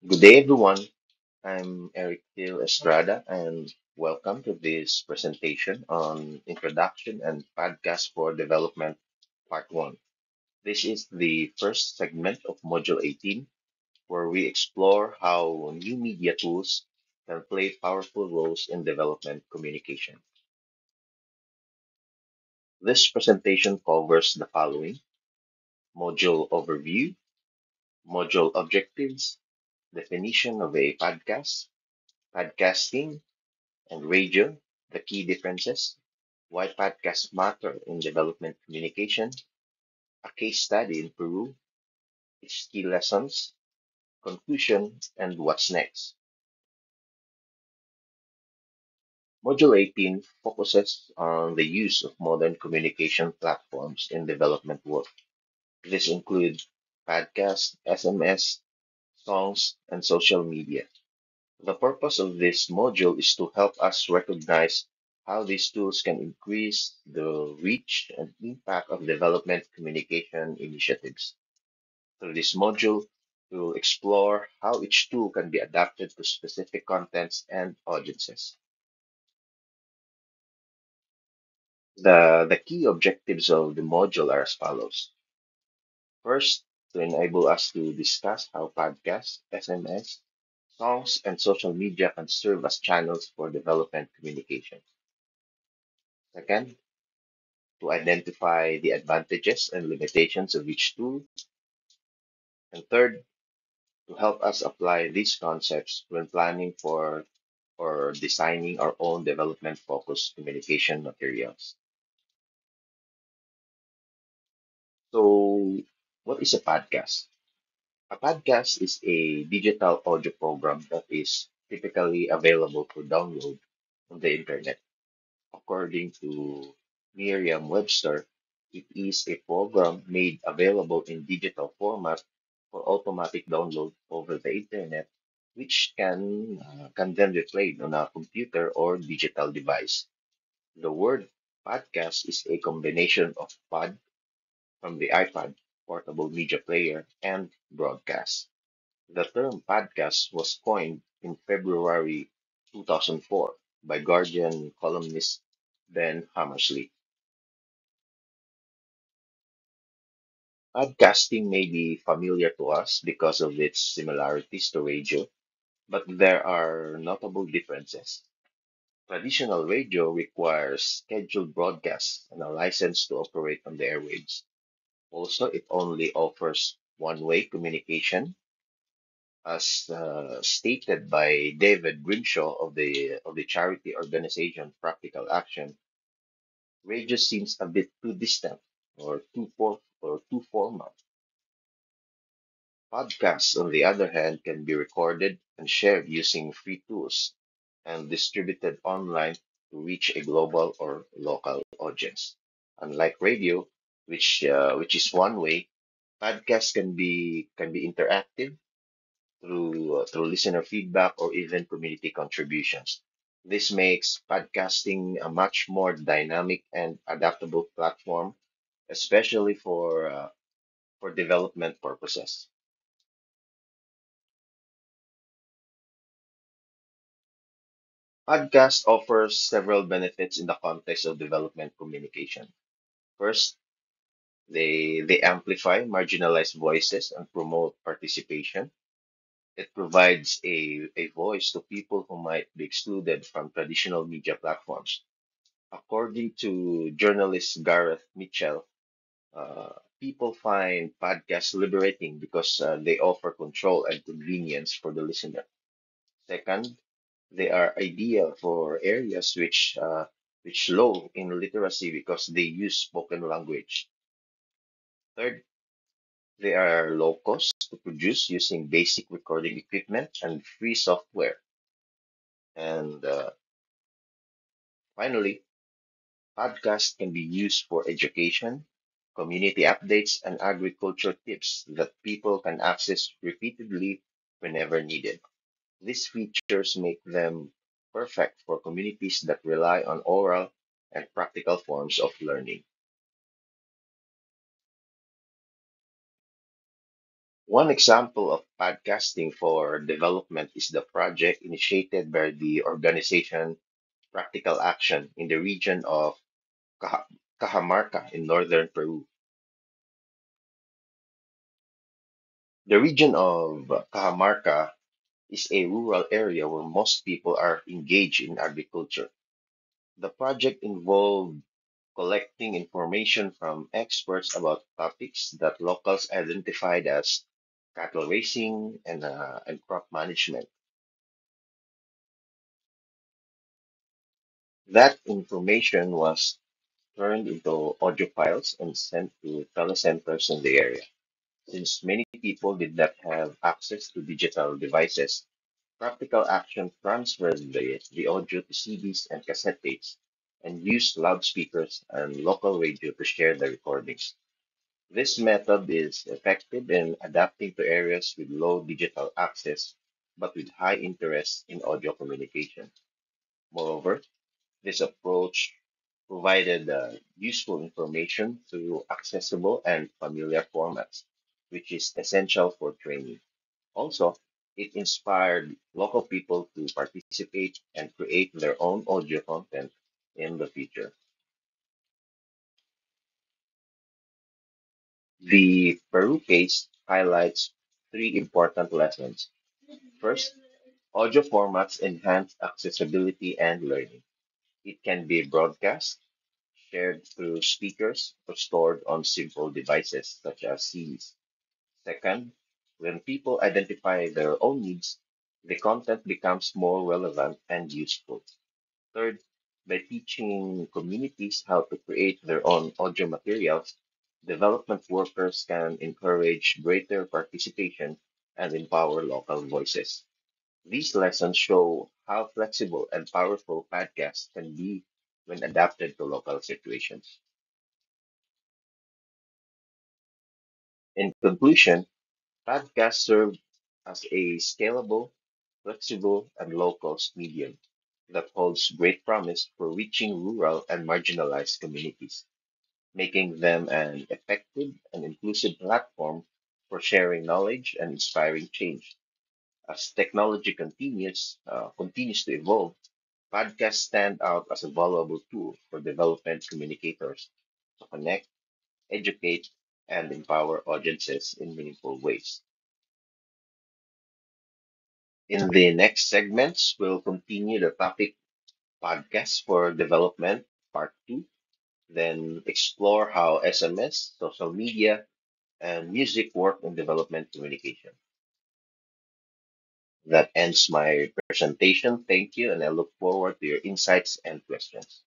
Good day, everyone. I'm Eric Till Estrada, and welcome to this presentation on Introduction and Podcast for Development Part 1. This is the first segment of Module 18, where we explore how new media tools can play powerful roles in development communication. This presentation covers the following: module overview, module objectives, definition of a podcast, podcasting, and radio, the key differences, why podcasts matter in development communication, a case study in Peru, its key lessons, conclusion, and what's next. Module 18 focuses on the use of modern communication platforms in development work. This includes podcasts, SMS, songs, and social media. The purpose of this module is to help us recognize how these tools can increase the reach and impact of development communication initiatives. Through this module, we will explore how each tool can be adapted to specific contents and audiences. The key objectives of the module are as follows. First, to enable us to discuss how podcasts, SMS, songs, and social media can serve as channels for development communication. Second, to identify the advantages and limitations of each tool. And third, to help us apply these concepts when planning for or designing our own development focused communication materials. So, what is a podcast? A podcast is a digital audio program that is typically available for download on the internet. According to Merriam Webster, it is a program made available in digital format for automatic download over the internet, which can then be played on a computer or digital device. The word podcast is a combination of pod from the iPod portable media player and broadcast. The term podcast was coined in February 2004 by Guardian columnist Ben Hammersley. Podcasting may be familiar to us because of its similarities to radio, but there are notable differences. Traditional radio requires scheduled broadcasts and a license to operate on the airwaves. Also, it only offers one-way communication, as stated by David Grimshaw of the charity organization Practical Action. Radio seems a bit too distant or too formal. Podcasts, on the other hand, can be recorded and shared using free tools and distributed online to reach a global or local audience. Unlike radio, which is one way, podcasts can be interactive through listener feedback or even community contributions. This makes podcasting a much more dynamic and adaptable platform, especially for development purposes. Podcasts offers several benefits in the context of development communication. First, they amplify marginalized voices and promote participation. It provides a voice to people who might be excluded from traditional media platforms. According to journalist Gareth Mitchell, people find podcasts liberating because they offer control and convenience for the listener. Second, they are ideal for areas which low in literacy because they use spoken language. Third, they are low cost to produce using basic recording equipment and free software. And finally, podcasts can be used for education, community updates, and agriculture tips that people can access repeatedly whenever needed. These features make them perfect for communities that rely on oral and practical forms of learning. One example of podcasting for development is the project initiated by the organization Practical Action in the region of Caja- Cajamarca in northern Peru. The region of Cajamarca is a rural area where most people are engaged in agriculture. The project involved collecting information from experts about topics that locals identified as cattle raising and crop management. That information was turned into audio files and sent to telecenters in the area. Since many people did not have access to digital devices, Practical Action transfers the audio to CDs and cassette tapes and used loudspeakers and local radio to share the recordings. This method is effective in adapting to areas with low digital access but with high interest in audio communication. Moreover, this approach provided useful information through accessible and familiar formats, which is essential for training. Also, it inspired local people to participate and create their own audio content in the future. The Peru case highlights three important lessons. First, audio formats enhance accessibility and learning. It can be broadcast, shared through speakers, or stored on simple devices such as CDs. Second, when people identify their own needs, the content becomes more relevant and useful. Third, by teaching communities how to create their own audio materials, development workers can encourage greater participation and empower local voices. These lessons show how flexible and powerful podcasts can be when adapted to local situations. In conclusion, podcasts serve as a scalable, flexible, and low-cost medium that holds great promise for reaching rural and marginalized communities, making them an effective and inclusive platform for sharing knowledge and inspiring change. As technology continues to evolve, podcasts stand out as a valuable tool for development communicators to connect, educate, and empower audiences in meaningful ways. In the next segments, we'll continue the topic podcast for development, part two, then explore how SMS, social media, and music work in development communication. That ends my presentation. Thank you, and I look forward to your insights and questions.